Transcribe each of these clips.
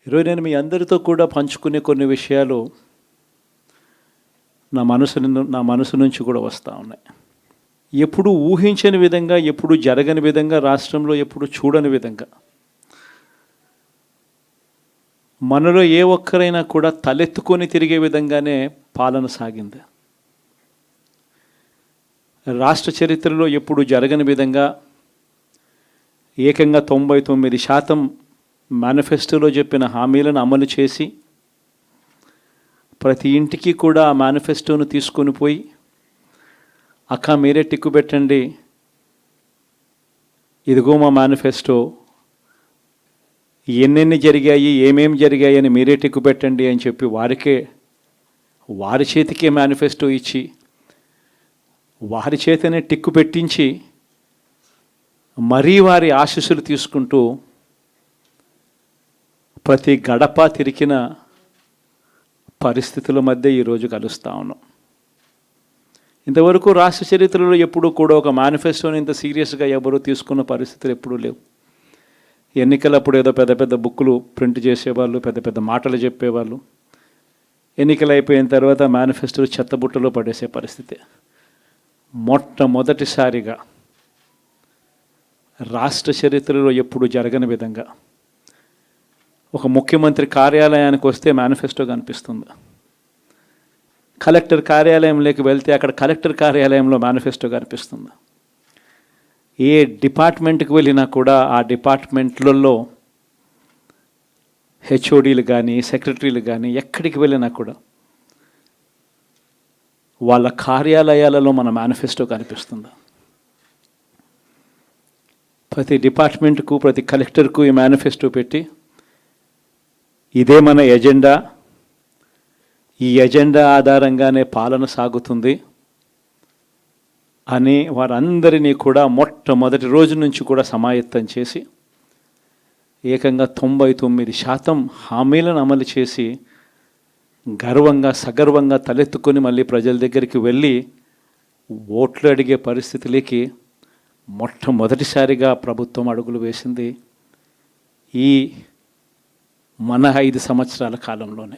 ఈరోజు నేను మీ అందరితో కూడా పంచుకునే కొన్ని విషయాలు నా మనసు నుంచి కూడా వస్తూ ఉన్నాయి. ఎప్పుడు ఊహించని విధంగా, ఎప్పుడు జరగని విధంగా, రాష్ట్రంలో ఎప్పుడు చూడని విధంగా మనలో ఏ ఒక్కరైనా కూడా తలెత్తుకొని తిరిగే విధంగానే పాలన సాగింది. రాష్ట్ర చరిత్రలో ఎప్పుడు జరగని విధంగా ఏకంగా 99% మేనిఫెస్టోలో చెప్పిన హామీలను అమలు చేసి ప్రతి ఇంటికి కూడా ఆ మేనిఫెస్టోను తీసుకొని పోయి, అక్క మీరే టిక్కు పెట్టండి, ఇదిగో మా మేనిఫెస్టో, ఎన్నెన్ని జరిగాయి, ఏమేమి జరిగాయి అని మీరే టిక్కు పెట్టండి అని చెప్పి వారి చేతికే మేనిఫెస్టో ఇచ్చి వారి చేతనే టిక్కు పెట్టించి మరీ వారి ఆశీస్సులు తీసుకుంటూ ప్రతి గడప తిరిగిన పరిస్థితుల మధ్య ఈరోజు కలుస్తూ ఉన్నాం. ఇంతవరకు రాష్ట్ర చరిత్రలో ఎప్పుడూ కూడా ఒక మేనిఫెస్టోని ఇంత సీరియస్గా ఎవరు తీసుకున్న పరిస్థితులు ఎప్పుడూ లేవు. ఎన్నికలప్పుడు ఏదో పెద్ద పెద్ద బుక్కులు ప్రింట్ చేసేవాళ్ళు, పెద్ద పెద్ద మాటలు చెప్పేవాళ్ళు. ఎన్నికలు అయిపోయిన తర్వాత మేనిఫెస్టోలు చెత్తబుట్టలో పడేసే పరిస్థితి. మొట్టమొదటిసారిగా రాష్ట్ర చరిత్రలో ఎప్పుడు జరగని విధంగా ఒక ముఖ్యమంత్రి కార్యాలయానికి వస్తే మేనిఫెస్టో కనిపిస్తుంది. కలెక్టర్ కార్యాలయంలోకి వెళ్తే అక్కడ కలెక్టర్ కార్యాలయంలో మేనిఫెస్టో కనిపిస్తుంది. ఏ డిపార్ట్మెంట్కి వెళ్ళినా కూడా ఆ డిపార్ట్మెంట్లలో హెచ్ఓడీలు కానీ, సెక్రటరీలు కానీ ఎక్కడికి వెళ్ళినా కూడా వాళ్ళ కార్యాలయాలలో మన మేనిఫెస్టో కనిపిస్తుంది. ప్రతి డిపార్ట్మెంట్కు, ప్రతి కలెక్టర్కు ఈ మేనిఫెస్టో పెట్టి, ఇదే మన ఎజెండా, ఈ ఎజెండా ఆధారంగానే పాలన సాగుతుంది అని వారందరినీ కూడా మొట్టమొదటి రోజు నుంచి కూడా సమాయత్తం చేసి ఏకంగా 99% హామీలను అమలు చేసి గర్వంగా, సగర్వంగా తలెత్తుకొని మళ్ళీ ప్రజల దగ్గరికి వెళ్ళి ఓట్లు అడిగే పరిస్థితులకి మొట్టమొదటిసారిగా ప్రభుత్వం అడుగులు వేసింది ఈ మన 5 సంవత్సరాల కాలంలోనే.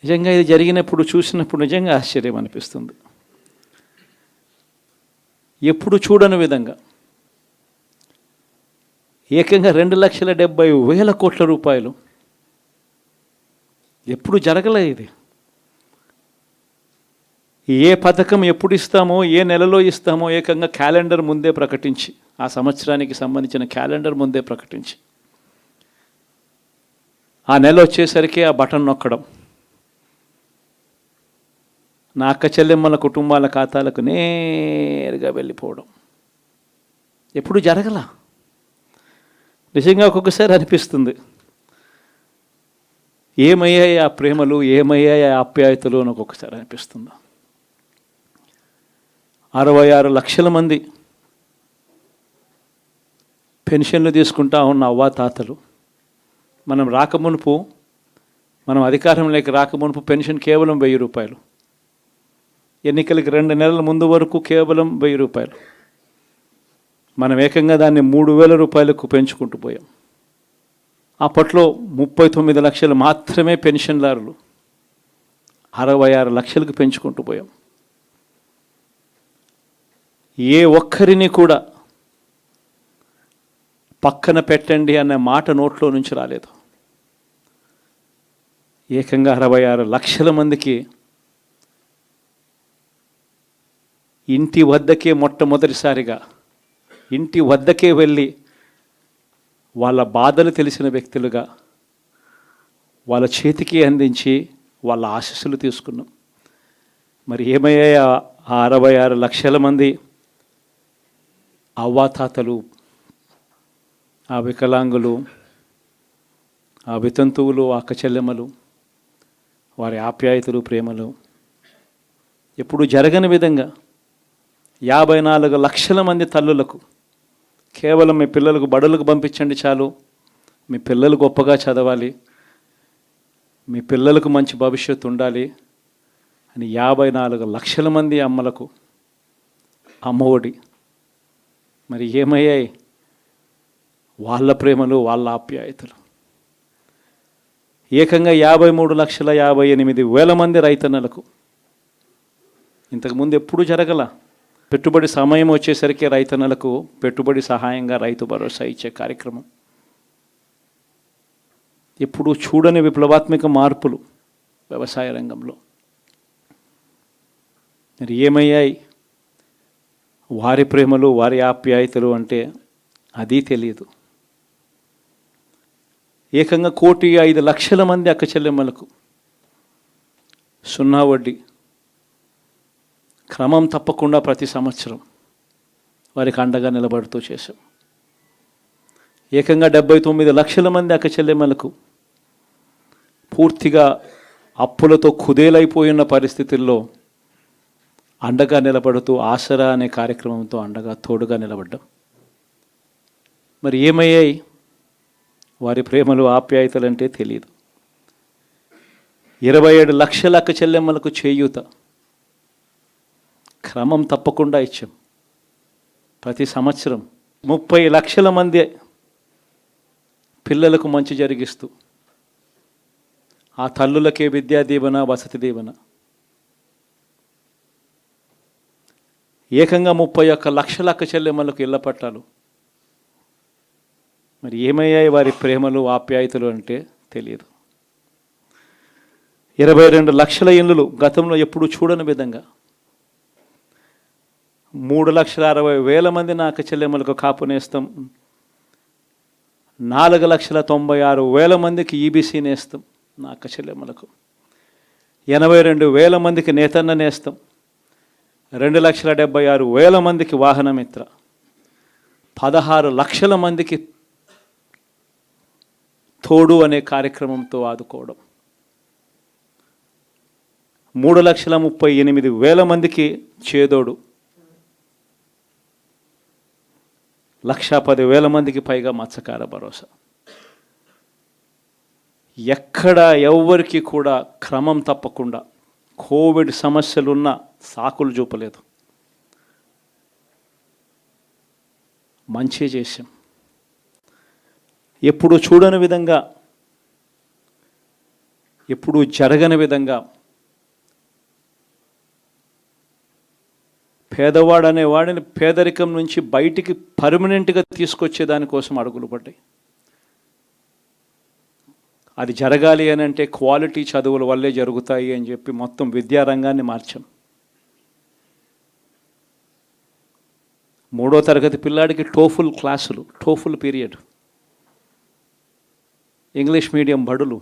నిజంగా ఇది జరిగినప్పుడు, చూసినప్పుడు నిజంగా ఆశ్చర్యం అనిపిస్తుంది. ఎప్పుడు చూడని విధంగా ఏకంగా 2,70,000 కోట్ల రూపాయలు, ఎప్పుడు జరగలే ఇది. ఏ పథకం ఎప్పుడు ఇస్తామో, ఏ నెలలో ఇస్తామో ఏకంగా క్యాలెండర్ ముందే ప్రకటించి, ఆ సంవత్సరానికి సంబంధించిన క్యాలెండర్ ముందే ప్రకటించి, ఆ నెల వచ్చేసరికి ఆ బటన్ నొక్కడం, నా అక్క చెల్లెమ్మల కుటుంబాల ఖాతాలకు నేరుగా వెళ్ళిపోవడం ఎప్పుడు జరగల. నిజంగా ఒక్కొక్కసారి అనిపిస్తుంది, ఏమయ్యాయి ఆ ప్రేమలు, ఏమయ్యాయి ఆ ఆప్యాయతలు అని ఒక్కొక్కసారి అనిపిస్తుంది. 66 లక్షల మంది పెన్షన్లు తీసుకుంటా ఉన్న అవ్వాతాతలు, మనం అధికారంలోకి రాకమునుపు పెన్షన్ కేవలం 1000 రూపాయలు. ఎన్నికలకి 2 నెలల ముందు వరకు కేవలం 1000 రూపాయలు. మనం ఏకంగా దాన్ని 3,000 రూపాయలకు పెంచుకుంటూ పోయాం. అప్పట్లో 39 లక్షలు మాత్రమే పెన్షన్దారులు, 66 లక్షలకు పెంచుకుంటూ పోయాం. ఏ ఒక్కరిని కూడా పక్కన పెట్టండి అనే మాట నోట్లో నుంచి రాలేదు. ఏకంగా 66 లక్షల మందికి ఇంటి వద్దకే, మొట్టమొదటిసారిగా ఇంటి వద్దకే వెళ్ళి వాళ్ళ బాధలు తెలిసిన వ్యక్తులుగా వాళ్ళ చేతికి అందించి వాళ్ళ ఆశీస్సులు తీసుకున్నాం. మరి ఏమయ్యాయి ఆ 66 లక్షల మంది అవ్వాతాతలు, ఆ వికలాంగులు, ఆ వితంతువులు, అక్క చెల్లెమ్మలు, వారి ఆప్యాయతలు, ప్రేమలు ఎప్పుడు జరగని విధంగా 54 లక్షల మంది తల్లులకు కేవలం మీ పిల్లలకు బడులకు పంపించండి చాలు, మీ పిల్లలు గొప్పగా చదవాలి, మీ పిల్లలకు మంచి భవిష్యత్తు ఉండాలి అని 54 లక్షల మంది అమ్మలకు అమ్మఒడి. మరి ఏమయ్యాయి వాళ్ళ ప్రేమలు, వాళ్ళ ఆప్యాయతలు? ఏకంగా 53,58,000 మంది రైతన్నలకు. ఇంతకుముందు ఎప్పుడూ జరగల. పెట్టుబడి సమయం వచ్చేసరికి రైతన్నలకు పెట్టుబడి సహాయంగా రైతు భరోసా ఇచ్చే కార్యక్రమం. ఎప్పుడూ చూడని విప్లవాత్మక మార్పులు వ్యవసాయ రంగంలో. మరి ఏమయ్యాయి వారి ప్రేమలు, వారి ఆప్యాయతలు అంటే అది తెలియదు. ఏకంగా 1,05,00,000 మంది అక్క చెల్లెమ్మలకు 0 వడ్డీ క్రమం తప్పకుండా ప్రతి సంవత్సరం వారికి అండగా నిలబడుతూ చేశాం. ఏకంగా 79 లక్షల మంది అక్క చెల్లెమ్మలకు పూర్తిగా అప్పులతో కుదేలైపోయిన పరిస్థితుల్లో అండగా నిలబడుతూ ఆసరా అనే కార్యక్రమంతో అండగా తోడుగా నిలబడ్డాం. మరి ఏమయ్యాయి వారి ప్రేమలు, ఆప్యాయతలు అంటే తెలియదు. 27 లక్షల అక్క చెల్లెమ్మలకు చేయూత క్రమం తప్పకుండా ఇచ్చాం. ప్రతి సంవత్సరం 30 లక్షల మంది పిల్లలకు మంచి జరిగిస్తూ ఆ తల్లులకే విద్యా దీవెన, వసతి దీవెన. ఏకంగా 31 లక్షల అక్క చెల్లెమ్మలకు ఇళ్ల పట్టాలు. మరి ఏమయ్యాయి వారి ప్రేమలు, ఆప్యాయతలు అంటే తెలియదు. 22 లక్షల ఇళ్ళు గతంలో ఎప్పుడు చూడని విధంగా 3,60,000 మంది నా అక్క చెల్లెమ్మలకు కాపు నేస్తం, 4,96,000 మందికి ఈబీసీ నేస్తం నా అక్క చెల్లెమ్మలకు, 82,000 మందికి నేతన్న నేస్తం, 2,76,000 మందికి వాహనమిత్ర, 16 లక్షల మందికి తోడు అనే కార్యక్రమంతో ఆదుకోవడం, 3,38,000 మందికి చేదోడు, 1,10,000 మందికి పైగా మత్స్యకార భరోసా. ఎక్కడ ఎవ్వరికి కూడా క్రమం తప్పకుండా కోవిడ్ సమస్యలున్న సాకులు చూపలేదు. మంచి చేశాం. ఎప్పుడు చూడని విధంగా, ఎప్పుడు జరగని విధంగా పేదవాడు అనేవాడిని పేదరికం నుంచి బయటికి పర్మనెంట్గా తీసుకొచ్చే దానికోసం అడుగులు పడ్డాయి. అది జరగాలి అని అంటే క్వాలిటీ చదువుల వల్లే జరుగుతాయి అని చెప్పి మొత్తం విద్యారంగాన్ని మార్చాం. 3వ తరగతి పిల్లాడికి టోఫుల్ క్లాసులు, టోఫుల్ పీరియడ్, ఇంగ్లీష్ మీడియం బడులు,